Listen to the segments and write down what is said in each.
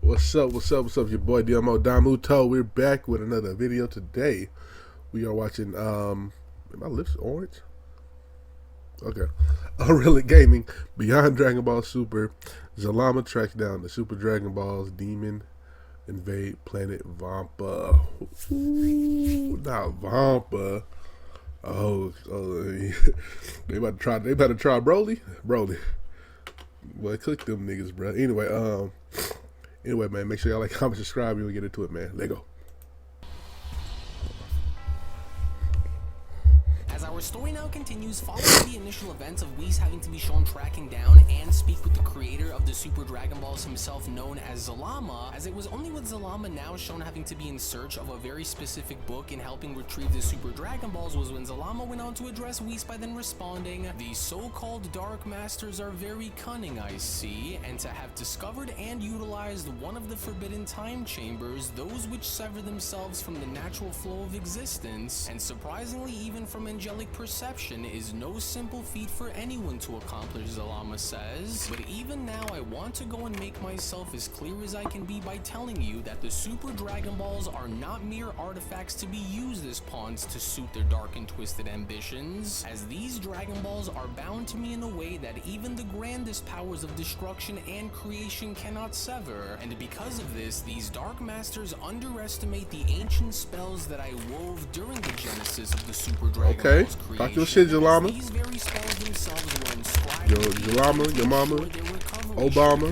What's up? What's up? What's up? Your boy Domuto. We're back with another video today. We are watching. My lips orange. Okay. UnrealEntGaming Beyond Dragon Ball Super. Zalama tracks down the Super Dragon Balls. Demon invade planet Vampa. Ooh, not Vampa. Oh, they about to try. They about to try Broly. Well, click them niggas, bro. Anyway, man, make sure y'all like, comment, subscribe, and we'll get into it, man. Let go. As our story now continues, following the initial events of Whis having to be shown tracking down and speak with the creator of the Super Dragon Balls himself, known as Zalama, as it was only with Zalama now shown having to be in search of a very specific book in helping retrieve the Super Dragon Balls, was when Zalama went on to address Whis by then responding, "The so-called Dark Masters are very cunning, I see, and to have discovered and utilized one of the forbidden time chambers, those which sever themselves from the natural flow of existence, and surprisingly even from angelic perception, is no simple feat for anyone to accomplish," Zalama says. "But even now I want to go and make myself as clear as I can be by telling you that the Super Dragon Balls are not mere artifacts to be used as pawns to suit their dark and twisted ambitions, as these Dragon Balls are bound to me in a way that even the grandest powers of destruction and creation cannot sever, and because of this, these Dark Masters underestimate the ancient spells that I wove during the genesis of the Super Dragon Okay, Balls creation. talk your shit, Zalama. These very spells themselves were inscribed Yo, Zalama, your mama, Obama,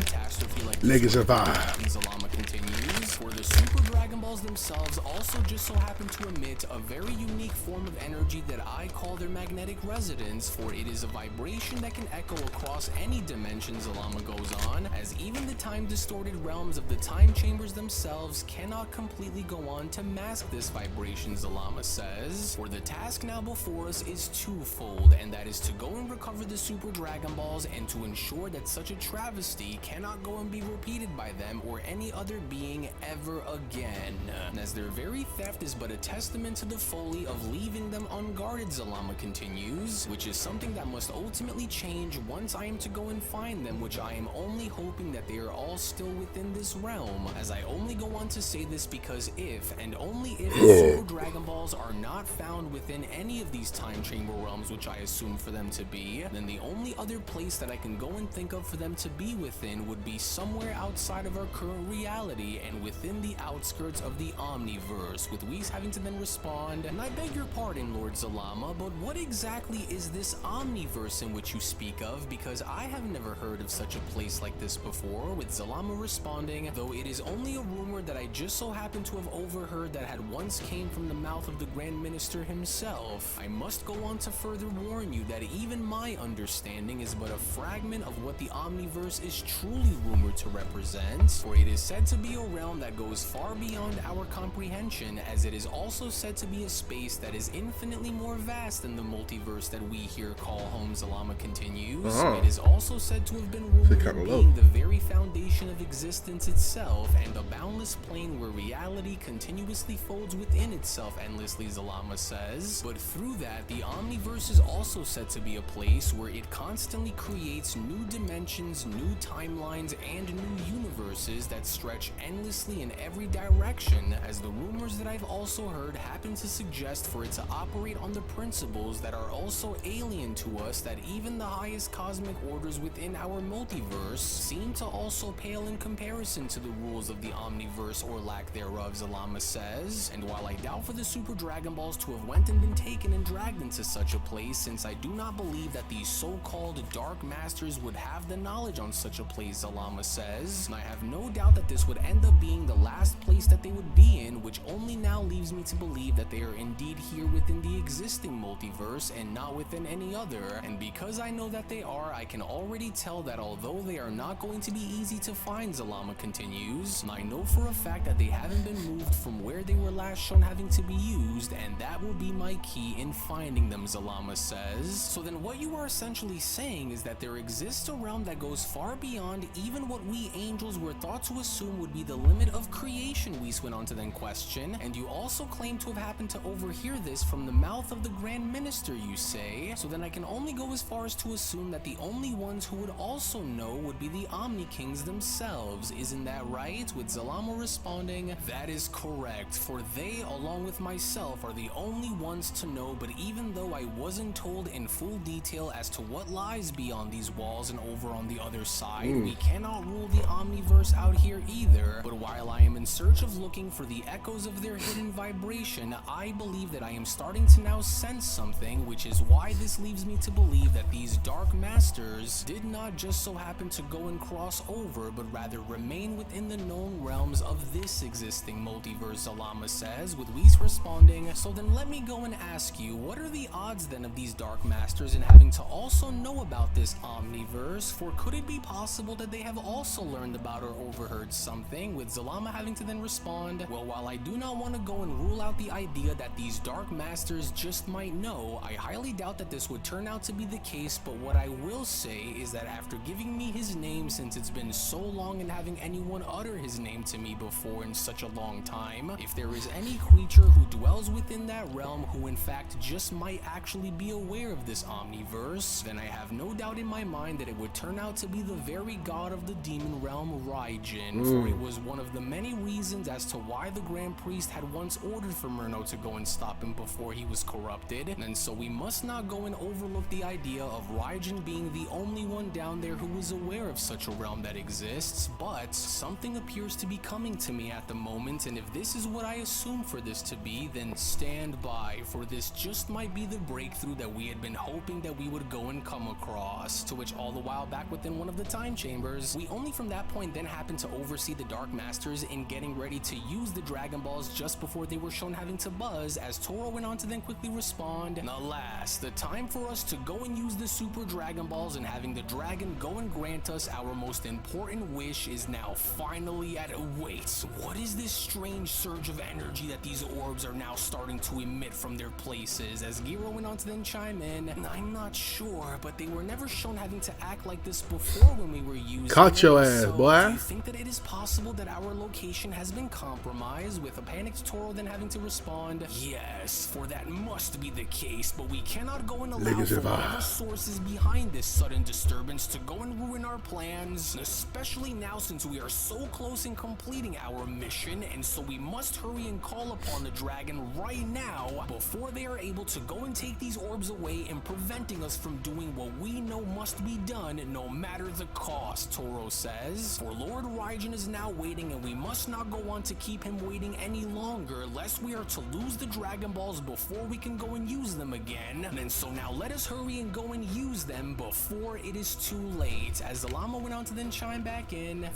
niggas survive. Zalama continues, for the Super Dragon Balls themselves also just so happen to emit a very unique form of energy that I call their magnetic resonance, for it is a vibration that can echo across any dimension, Zalama goes on, as even the time-distorted realms of the time chambers themselves cannot completely go on to mask this vibration, Zalama says. For the task now before us is twofold, and that is to go and recover the Super Dragon Balls and to ensure that such a travesty cannot go and be repeated by them or any other being ever again, as their very theft is but a testament to the folly of leaving them unguarded, Zalama continues, which is something that must ultimately change once I am to go and find them, which I am only hoping that they are all still within this realm, as I only go on to say this because if, and only if, the Super Dragon Balls are not found within any of these time chamber realms, which I assume for them to be, then the only other place that I can go and think of for them to be within would be somewhere outside of our current reality and within the outskirts of the Omniverse, with Whis having to then respond, "And I beg your pardon, Lord Zalama, but what exactly is this Omniverse in which you speak of, because I have never heard of such a place like this before," with Zalama responding, "Though it is only a rumor that I just so happen to have overheard that had once came from the mouth of the Grand Minister himself. I must go on to further warn you that even my understanding is but a fragment of what the Omniverse is truly rumored to represent, for it is said to be a realm that goes far beyond our comprehension, as it is also said to be a space that is infinitely more vast than the multiverse that we here call home," Zalama continues. "It is also said to have been rumored of being the very foundation of existence itself, and a boundless plane where reality continuously folds within itself endlessly," Zalama says. "But through that, the Omniverse is also said to be a place where it constantly creates new dimensions, new timelines, and new universes that stretch endlessly in every direction, as the rumors that I've also heard happen to suggest for it to operate on the principles that are also alien to us, that even the highest cosmic orders within our multiverse seem to also pale in comparison to the rules of the Omniverse or lack thereof," Zalama says. "And while I doubt for the Super Dragon Balls to have went and been taken and dragged into such a place, since I do not believe that these so-called Dark Masters would have the knowledge on such a place," Zalama says, "and I have no doubt that this would end up being the last place that they would be in, which only now leaves me to believe that they are indeed here within the existing multiverse and not within any other, and because I know that they are, I can already tell that although they are not going to be easy to find," Zalama continues, "I know for a fact that they haven't been moved from where they were last shown having to be used, and that will be my key in finding them," Zalama says. "So then what you are essentially saying is that there exists a realm that goes far beyond even what we angels were thought to assume would be the limit of creation," Whis went on to then question. And you also claim to have happened to overhear this from the mouth of the Grand Minister, you say. So then I can only go as far as to assume that the only ones who would also know would be the Omni Kings themselves. Isn't that right? With Zalama responding, that is correct, for they, along with myself, are the only ones to know. But even though I wasn't told in full detail as to what lies beyond these walls and over on the other side, we cannot rule the Omniverse out here either. But while I am in search of looking for the echoes of their hidden vibration, I believe that I am starting to now sense something, which is why this leaves me to believe that these Dark Masters did not just so happen to go and cross over, but rather remain within the known realms of this existing multiverse, Zalama says, with Whis responding, so then let me go and ask you, what are the odds then of these Dark Masters in having to also know about this Omniverse? For could it be possible that they have also learned about or overheard something, with Zalama having to then respond, well, while I do not want to go and rule out the idea that these Dark Masters just might know, I highly doubt that this would turn out to be the case. But what I will say is that after giving me his name, since it's been so long and having anyone utter his name to me before in such a long time, if there is any creature who dwells within that realm who in fact just might actually be aware of this Omniverse, then I have no doubt in my mind that it would turn out to be the very god of the demon realm, Raijin, for it was one of the many reasons as to why the Grand Priest had once ordered for Murno to go and stop him before he was corrupted. And so we must not go and overlook the idea of Raijin being the only one down there who is aware of such a realm that exists. But something appears to be coming to me at the moment, and if this is what I assume for this to be, then stand by, for this just might be the breakthrough that we had been hoping that we would go and come across. To which all the while back within one of the time chambers, we only from that point then happened to oversee the Dark Masters in getting ready to use the Dragon Balls just before they were shown having to buzz, as Toro went on to then quickly respond, and alas, the time for us to go and use the Super Dragon Balls and having the dragon go and grant us our most important wish is now finally at wait. What is this strange surge of energy that these orbs are now starting to emit from their places? As Giro went on to then chime in, I'm not sure, but they were never shown having to act like this before when we were using Caught your it. ass, So, boy. do you think that it is possible that our location has been compromised? With a panicked Toro then having to respond, yes, for that must be the case, but we cannot go and allow for whatever source is behind this sudden disturbance to go and ruin our plans, especially now since we are so close in completing our mission, and so we must hurry and call upon the dragon right now before they are able to go and take these orbs away and preventing us from doing what we know must be done no matter the cost, Toro says. For Lord Raijin is now waiting, and we must not go on to keep him waiting any longer, lest we are to lose the Dragon Balls before we can go and use them again. And so now let us hurry and go and use them before it is too late. As Zalama went on to then chime back in,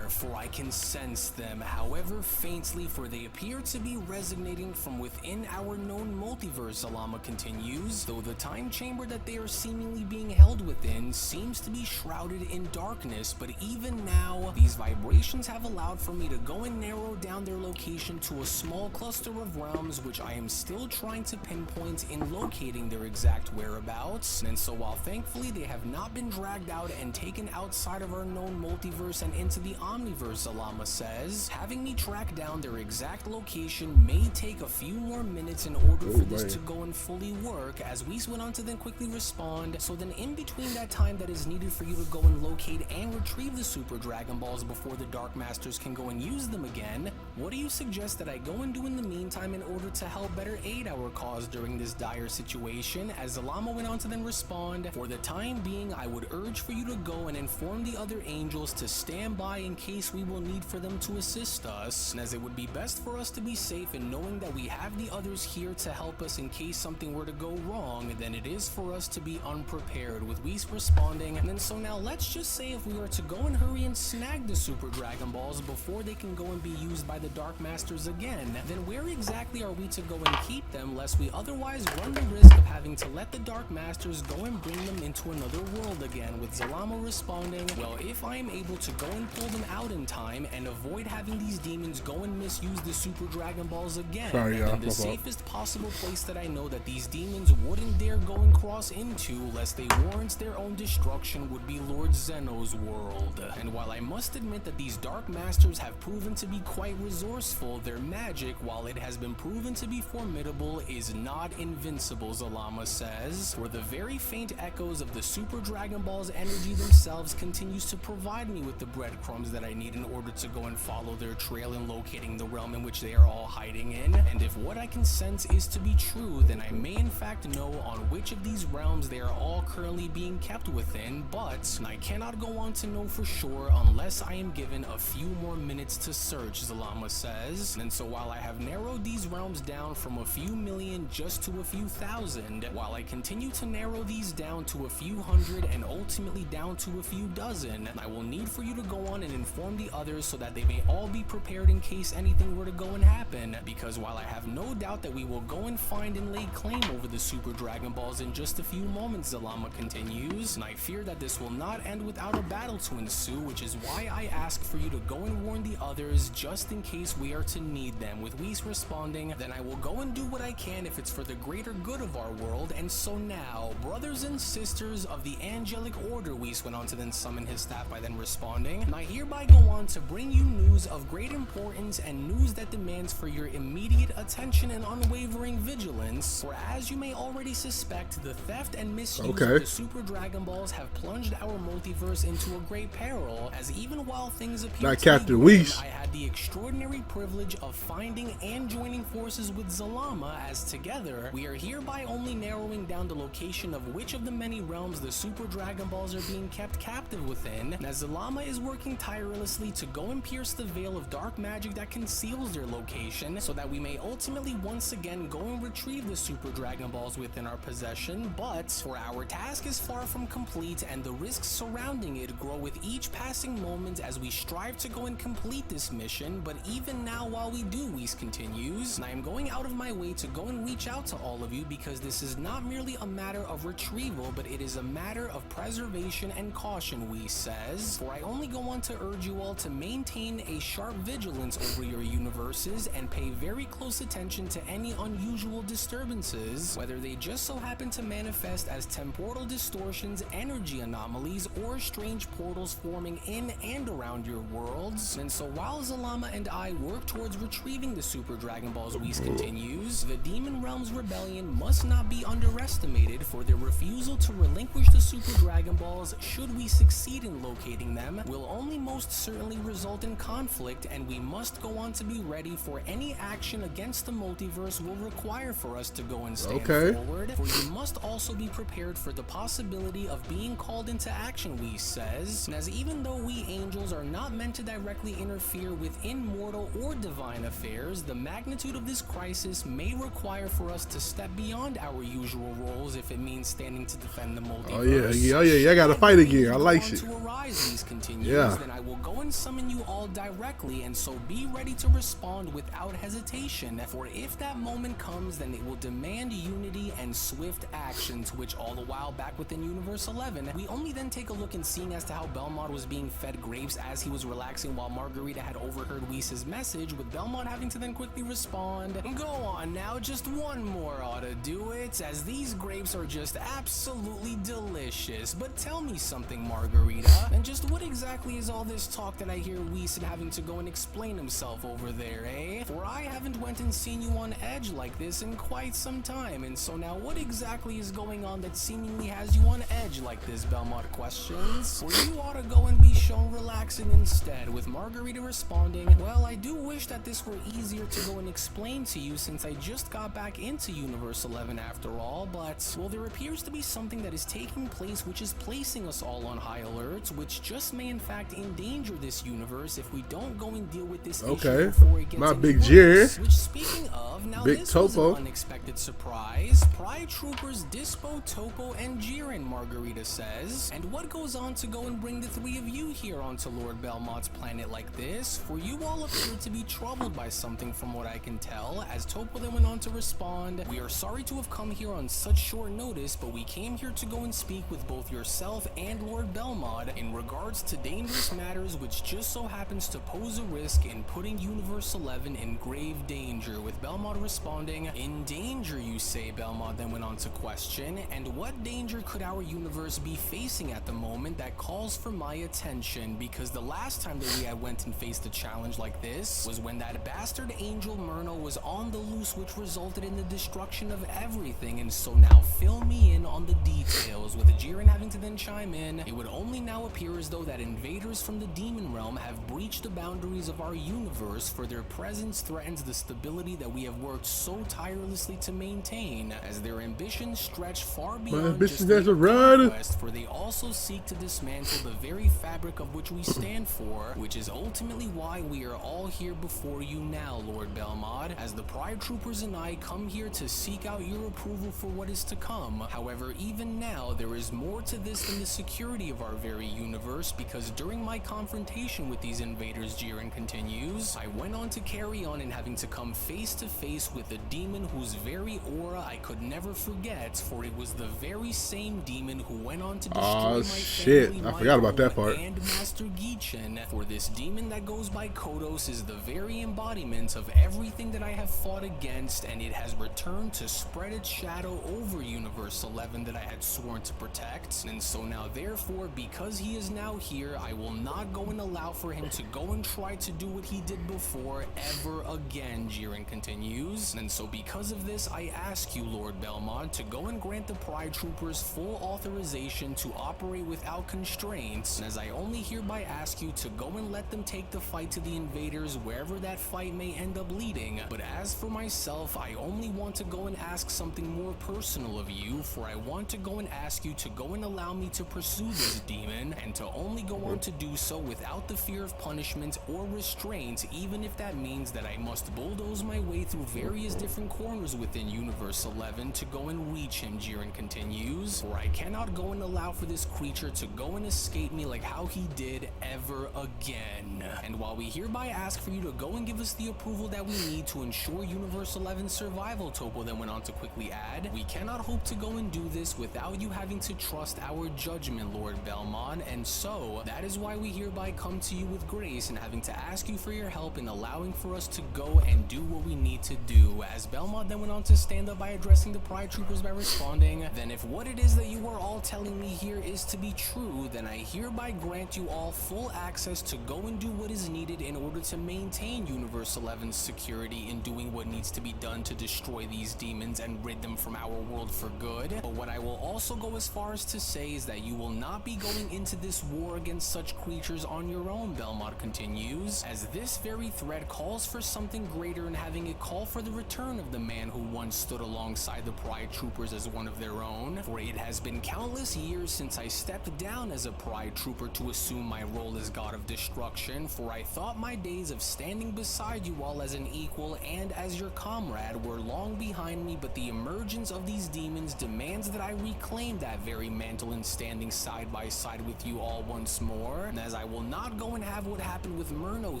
for I can sense them, however faintly, for they appear to be resonating from within our known multiverse, Zalama continues, though the time chamber that they are seemingly being held within seems to be shrouded in darkness. But even now, these vibrations have allowed for me to go and narrow down their location to a small cluster of realms, which I am still trying to pinpoint in locating their exact whereabouts. And so while thankfully they have not been dragged out and taken outside of our known multiverse and into the Omniverse, Zalama says, having me track down their exact location may take a few more minutes in order for this to go and fully work, as Whis went on to then quickly respond, so then in between that time that is needed for you to go and locate and retrieve the Super Dragon Balls before the Dark Masters can go and use them again, what do you suggest that I go and do in the meantime in order to help better aid our cause during this dire situation? As Zalama went on to then respond, for the time being, I would urge for you to go and inform the other angels to stand by in case we will need for them to assist us, and as it would be best for us to be safe in knowing that we have the others here to help us in case something were to go wrong, than it is for us to be unprepared, with Whis responding, and then so now let's just say if we were to go and hurry and snag the Super Dragon Balls before they can go and be used by the Dark Masters again, then where exactly are we to go and keep them, lest we otherwise run the risk of having to let the Dark Masters go and bring them into another world again, with Zalama responding, well, if I am able to go and pull them out in time and avoid having these demons go and misuse the Super Dragon Balls again, then the safest possible place that I know that these demons wouldn't dare go and cross into, lest they warrant their own destruction, would be Lord Zeno's world. And while I must admit that these Dark Masters have proven to be quite resourceful, their magic, while it has been proven to be formidable, is not invincible, Zalama says. For the very faint echoes of the Super Dragon Ball's energy themselves continues to provide me with the breadcrumbs that I need in order to go and follow their trail in locating the realm in which they are all hiding in. And if what I can sense is to be true, then I may in fact know on which of these realms they are all currently being kept within, but I cannot go on to know for sure unless I am given a few more minutes to search, Zalama says. And so while I have narrowed these realms down from a few million just to a few thousand, while I continue to narrow these down to a few hundred and ultimately down to a few dozen, I will need for you to go on and inform the others so that they may all be prepared in case anything were to go and happen. Because while I have no doubt that we will go and find and lay claim over the Super Dragon Balls in just a few moments, Zalama continues, and I fear that this will not end without a battle to ensue, which is why I ask for you to go and warn the others just in case we are to need them. With Whis responding, then I will go and do what I can if it's for the greater good of our world. And so now, brothers and sisters of the angelic order, Whis went on to then summon his staff by then responding, and I hereby go on to bring you news of great importance and news that demands for your immediate attention and unwavering vigilance. For as you may already suspect, the theft and misuse of the Super Dragon Balls have plunged our multiverse into a great peril, as even while things appear Not to Captain be Whis. grim, I had the extraordinary privilege of finding and joining forces with Zalama, as together we are hereby only narrowing down the location of which of the many realms the Super Dragon Balls are being kept captive within, and as Zalama is working tirelessly to go and pierce the veil of dark magic that conceals their location, so that we may ultimately once again go and retrieve the Super Dragon Balls within our possession. But for our task is far from complete, and the risks surrounding it grow with each passing moment as we strive to go and complete this mission. But even now, while we do, Whis continues, and I am going out of my way to go and reach out to all of you, because this is not merely a matter of retrieval, but it is a matter of preservation and caution, Whis says. For I only go on to urge you all to maintain a sharp vigilance over your universes and pay very close attention to any unusual disturbances, whether they just so happen to manifest as temporal distortions, energy anomalies, or strange portals forming in and around your worlds. And so while Zalama and I work towards retrieving the Super Dragon Balls, Whis continues, the Demon Realm's rebellion must not be underestimated, for their refusal to relinquish the Super Dragon Balls, should we succeed in locating them, will only most certainly result in conflict, and we must go on to be ready for any action against the multiverse will require for us to go and stand forward. For you must also be prepared for the possibility of being called into action, Whis says, and as even though we angels are not meant to directly interfere within mortal or divine affairs, the magnitude of this crisis may require for us to step beyond our usual roles if it means standing to defend the multiverse. Oh yeah, I gotta fight again. I like it. To arise, Whis continues, then I will go and summon you all directly, and so be ready to respond without hesitation. For if that moment comes, then it will demand unity and swift action, to which all the while back within Universe 11, we only then take a look and seeing as to how Belmont was being fed grapes as he was relaxing while Margarita had overheard Whis' message, with Belmont having to then quickly respond, "Go on now, just one more ought to do it, as these grapes are just absolutely delicious. But tell me something, Margarita, and just what exactly is all this talk that I hear Whis having to go and explain himself over there, eh? For I haven't went and seen you on edge like this in quite some time, and so now what exactly is going on that seemingly has you on edge like this?" Belmont questions. "For you ought to go and be shown relaxing instead," with Margarita responding, "Well, I do wish that this were easier to go and explain to you, since I just got back into Universe 11 after all, but, well, there appears to be something that is taking place which is placing us all on high alert, which just may in fact endanger this universe if we don't go and deal with this issue before it gets my any big worse. Jerry. Which, speaking of, now Big this Topo. was an unexpected surprise. Pride Troopers Dispo, Topo, and Jiren, Margarita says. And what goes on to go and bring the three of you here onto Lord Belmont's planet like this? For you all appear to be troubled by something from what I can tell, as Topo then went on to respond, "We are sorry to have come here on such short notice, but we came here to go and speak with both yourself and Lord Belmont in regards to dangerous matters which just so happens to pose a risk in putting Universe 11 in grave danger," with Belmont responding, "In danger, you say?" Belmont then went on to question, "And what danger could our universe be facing at the moment that calls for my attention? Because the last time that we went and faced a challenge like this was when that bastard angel Myrno was on the loose, which resulted in the destruction of everything. And so now fill me in on the details." With Jiren having to then chime in, "It would only now appear as though that invaders from the demon realm have breached the boundaries of our universe, for their presence threatens the stability that we have worked so tirelessly to maintain, as their ambitions stretch far beyond just their conquest, for they also seek to dismantle the very fabric of which we stand for, which is ultimately why we are all here before you now, Lord Belmont, as the Pride Troopers and I come here to seek out your approval for what is to come. However, even now, there is more to this than the security of our very universe, because during my confrontation with these invaders," Jiren continues, "I went on to carry on in having to come face to face with a demon whose very aura I could never forget, for it was the very same demon who went on to destroy my family, I forgot about that part. and Master Gichin. For this demon that goes by Kodos is the very embodiment of everything that I have fought against, and it has returned to spread its shadow over Universe 11 that I had sworn to protect. And so now therefore, because he is now here, I will not go and allow for him to go and try to do what he did before ever again," Jiren continues. "And so because of this, I ask you, Lord Belmont, to go and grant the Pride Troopers full authorization to operate without constraints, as I only hereby ask you to go and let them take the fight to the invaders wherever that fight may end up leading. But as for myself, I only want to go and ask something more personal of you, for I want to go and ask you to go and allow me to pursue this demon, and to only go on to do so without the fear of punishment or restraint, even if that means that I must bulldoze my way through various different corners within Universe 11 to go and reach him," Jiren continues, "for I cannot go and allow for this creature to go and escape me like how he did ever again. And while we hereby ask for you to go and give us the approval that we need to ensure Universe 11's survival," Topo then went on to quickly add, "we cannot hope to go and do this without you having to trust our judgment, Lord Belmont, and so that is why we hereby come to you with grace and having to ask you for your help in allowing for us to go and do what we need to do." As Belmont then went on to stand up by addressing the Pride Troopers by responding, "Then if what it is that you are all telling me here is to be true, then I hereby grant you all full access to go and do what is needed in order to maintain Universe 11's security in doing what needs to be done to destroy these demons and rid them from our world for good. But what I will also go as far as to say is that you will not be going into this war against such creatures on your own," Belmont continues, "as this very threat calls for something greater, and having it call for the return of the man who once stood alongside the Pride Troopers as one of their own. For it has been countless years since I stepped down as a Pride Trooper to assume my role as God of Destruction, for I thought my days of standing beside you all as an equal and as your comrade were long behind me, but the emergence of these demons demands that I reclaim that very mantle and standing side by side with you all once more, and as I will not go and have what happened with Myrno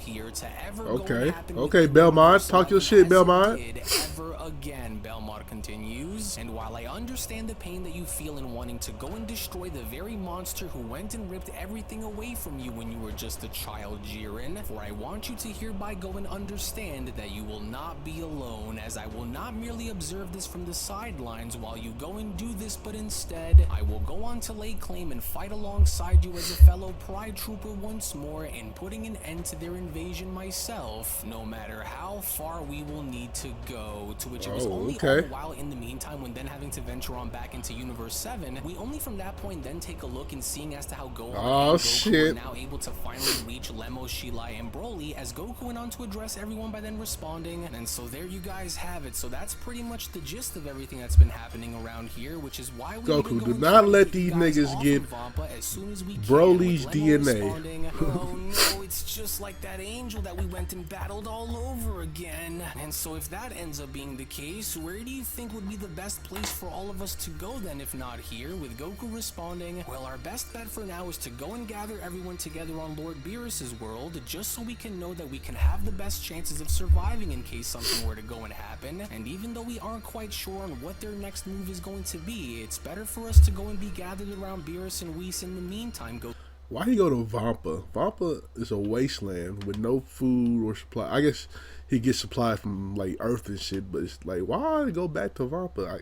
here to ever go and happen with Belmont, talk your shit, Belmont. ever again," Belmont continues, "and while I understand the pain that you feel in wanting to go and destroy the very monster who went and ripped everything away from you when you were just a child, Jiren, for I want you to hereby go and understand that you will not be alone, as I will not merely observe this from the sidelines while you go and do this, but instead I will go on to lay claim and fight alongside you as a fellow Pride Trooper once more, in putting an end to their invasion myself, no matter how far we will need to go." To which it was only all the while in the meantime, when then having to venture on back into Universe 7, we only from that point then take a look and seeing as to how Gohan and Goku were now able to finally reach Lemo, Shilai, and Broly, as Goku went on to address everyone by then responding. And so there you guys have it. So that's pretty much the gist of everything that's been happening around here, which is why we Goku, do not let these niggas get Broly's DNA. "Oh no, it's just like that angel that we went and battled all over again." And so if that ends up being the case, where do you think would be the best place for all of us to go then, if not here? With Goku responding, "Well, our best bet for now is to go and gather everyone together on Lord Beerus's world, just so we can know that we can have the best chances of surviving in case something were to go and happen. And even though we aren't quite sure on what their next move is going to be, it's better for us to go and be gathered around Beerus and Whis in the meantime." Why he go to Vampa? Vampa is a wasteland with no food or supply. I guess he gets supply from like Earth and shit, but it's like, why go back to Vampa?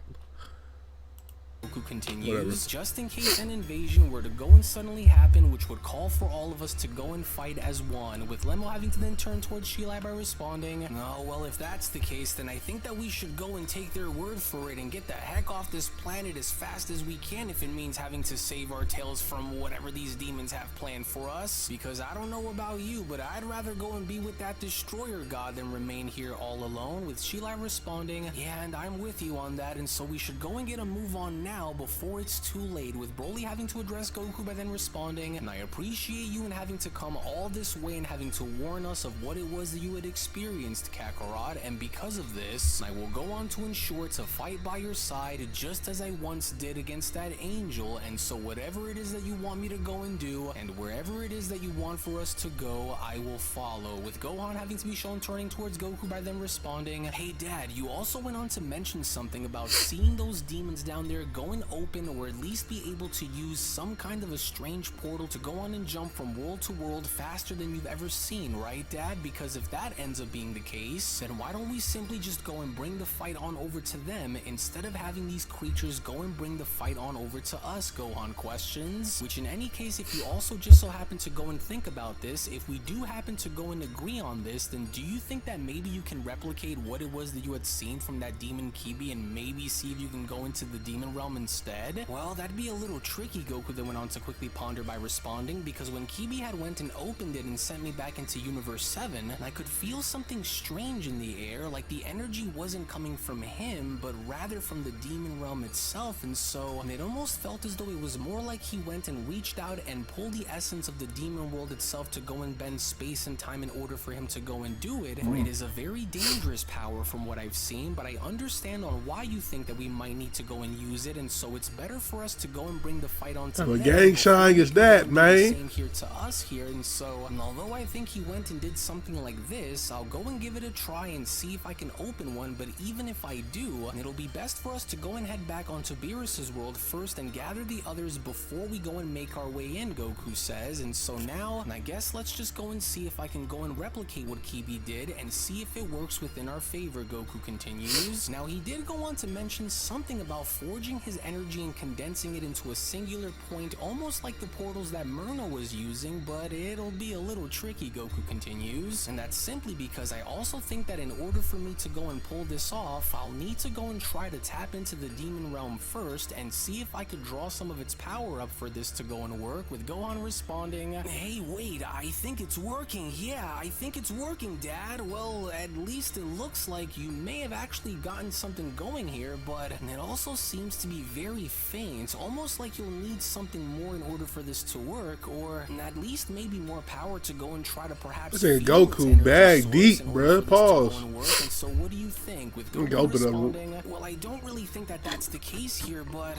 Goku continues, Whatever. just in case an invasion were to go and suddenly happen, which would call for all of us to go and fight as one, with Lemmo having to then turn towards Sheila by responding, "Oh, well, if that's the case, then I think that we should go and take their word for it and get the heck off this planet as fast as we can if it means having to save our tails from whatever these demons have planned for us. Because I don't know about you, but I'd rather go and be with that destroyer god than remain here all alone," with Sheila responding, "Yeah, and I'm with you on that, and so we should go and get a move on now before it's too late," with Broly having to address Goku by then responding, "And I appreciate you and having to come all this way and having to warn us of what it was that you had experienced, Kakarot, and because of this, I will go on to ensure to fight by your side just as I once did against that angel, and so whatever it is that you want me to go and do, and wherever it is that you want for us to go, I will follow," with Gohan having to be shown turning towards Goku by then responding, "Hey Dad, you also went on to mention something about seeing those demons down there go and open or at least be able to use some kind of a strange portal to go on and jump from world to world faster than you've ever seen, right Dad? Because if that ends up being the case, then why don't we simply just go and bring the fight on over to them instead of having these creatures go and bring the fight on over to us?" Gohan questions, which in any case, if you also just so happen to go and think about this, if we do happen to go and agree on this, then do you think that maybe you can replicate what it was that you had seen from that demon Kibi and maybe see if you can go into the demon realm instead? Well, that'd be a little tricky, Goku then went on to quickly ponder by responding, because when Kibi had went and opened it and sent me back into Universe 7, I could feel something strange in the air, like the energy wasn't coming from him, but rather from the demon realm itself, and so it almost felt as though it was more like he went and reached out and pulled the essence of the demon world itself to go and bend space and time in order for him to go and do it. It is a very dangerous power from what I've seen, but I understand on why you think that we might need to go and use it, and so it's better for us to go and bring the fight on to What them. gang shine is that, man? Same here to us here, and so although I think he went and did something like this, I'll go and give it a try and see if I can open one, but even if I do, it'll be best for us to go and head back onto Beerus's world first and gather the others before we go and make our way in, Goku says, and so now, I guess let's just go and see if I can go and replicate what Kibi did and see if it works within our favor, Goku continues. Now he did go on to mention something about forging his energy and condensing it into a singular point, almost like the portals that Myrna was using, but it'll be a little tricky, Goku continues, and that's simply because I also think that in order for me to go and pull this off, I'll need to go and try to tap into the demon realm first and see if I could draw some of its power up for this to go and work, with Gohan responding, "Hey, wait, I think it's working. Yeah, I think it's working, Dad. Well, at least it looks like you may have actually gotten something going here, but it also seems to be very faint, almost like you'll need something more in order for this to work, or at least maybe more power to go and try to perhaps This ain't feel its Goku energy bag source deep, in order bruh. for this to go Pause. and work. And so what do you think?" With Let me Goku open up. responding, "Well, I don't really think that that's the case here, but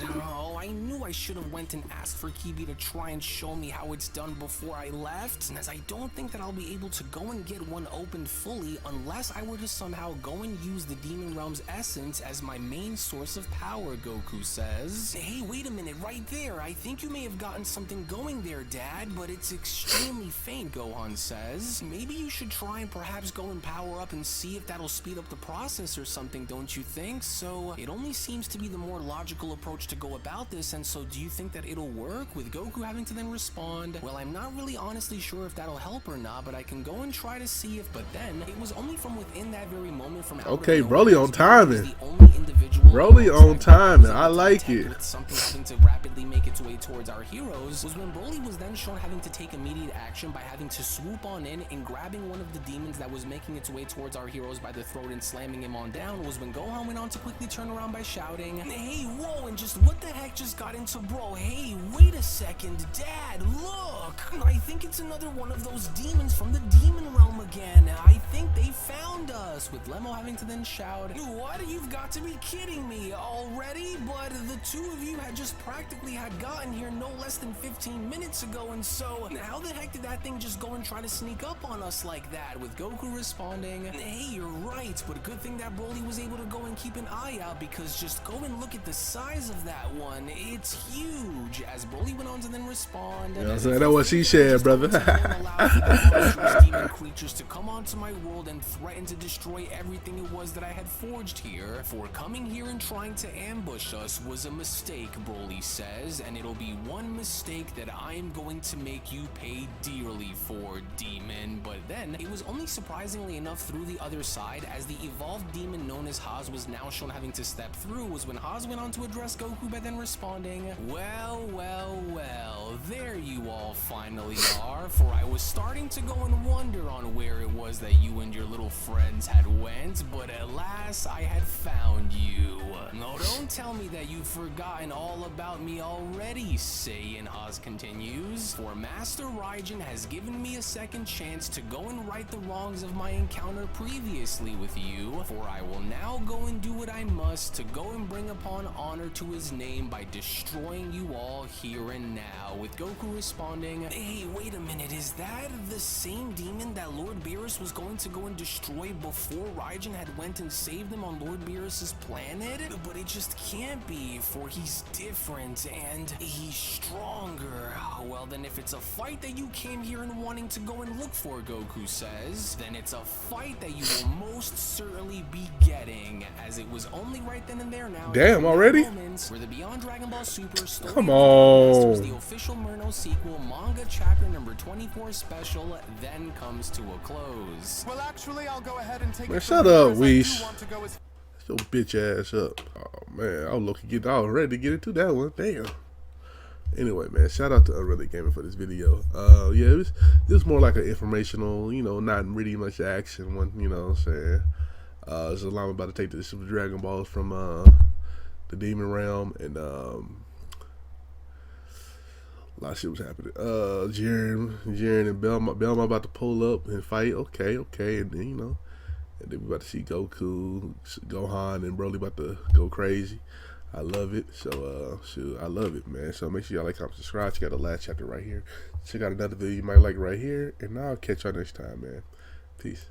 I knew I should have went and asked for Kibi to try and show me how it's done before I left, and as I don't think that I'll be able to go and get one opened fully unless I were to somehow go and use the demon realm's essence as my main source of power," Goku says. "Hey, wait a minute, right there. I think you may have gotten something going there, Dad, but it's extremely faint," Gohan says. "Maybe you should try and perhaps go and power up and see if that'll speed up the process or something, don't you think? So it only seems to be the more logical approach to go about this, and so do you think that it'll work?" With Goku having to then respond, "Well, I'm not really honestly sure if that'll help or not, but I can go and try to see if," but then it was only from within that very moment from out of Okay, nowhere, Broly on timing. the only individual Broly on timing. I like it. with something having to rapidly make its way towards our heroes was when Broly was then shown having to take immediate action by having to swoop on in and grabbing one of the demons that was making its way towards our heroes by the throat and slamming him on down, was when Gohan went on to quickly turn around by shouting, "Hey, whoa, and just what the heck just got into bro? Hey, wait a second, Dad, look! I think it's another one of those demons from the demon realm again. I think they found us." us, with Lemo having to then shout, "What? You've got to be kidding me already? But the two of you had just practically had gotten here no less than 15 minutes ago, and so how the heck did that thing just go and try to sneak up on us like that?" With Goku responding, "Hey, you're right, but good thing that Broly was able to go and keep an eye out, because just go and look at the size of that one. It's huge." As Broly went on to then respond, "Yeah, so that's what she said, brother." Demon creatures to come onto my world and threaten to destroy everything it was that I had forged here. For coming here and trying to ambush us was a mistake, Broly says, and it'll be one mistake that I am going to make you pay dearly for, demon. But then it was only surprisingly enough through the other side, as the evolved demon known as Haas was now shown having to step through, was when Haas went on to address Goku by then responding, "Well, well, well, there you all finally are, for I was starting to go and wonder on where it was that you and your little friends had went, but alas, I had found you. No, don't tell me that you've forgotten all about me already, Saiyan," Haas continues, "for Master Raijin has given me a second chance to go and right the wrongs of my encounter previously with you, for I will now go and do what I must to go and bring upon honor to his name by destroying you all here and now." With Goku responding, "Hey, wait a minute, is that the same demon that Lord Beerus was going to go and destroy before Raijin had went and saved him on Lord Beerus's planet? But it just can't be, for he's different and he's stronger." "Well, then if it's a fight that you came here and wanting to go and look for," Goku says, "then it's a fight that you will most certainly be getting," as it was only right then and there now. Damn, already? Where the Beyond Dragon Ball Super story Come on. was the official Murno sequel manga chapter number 24 special then comes to a close. Well, actually, I'll go ahead and take Man, it shut from here, up, as I do Weish. want to go as Your bitch ass up. Oh man, I was looking get all ready to get into that one. Damn. Anyway, man, shout out to UnrealEntGaming for this video. Yeah, it was more like an informational, you know, not really much action one, you know what I'm saying. Zalama about to take the Super Dragon Balls from the Demon Realm, and a lot of shit was happening. Jiren and Belma about to pull up and fight. Okay, and then, you know, and then we about to see Goku, Gohan, and Broly about to go crazy. I love it. So, shoot, I love it, man. So make sure y'all like, comment, subscribe. Check out the last chapter right here. Check out another video you might like right here. And I'll catch y'all next time, man. Peace.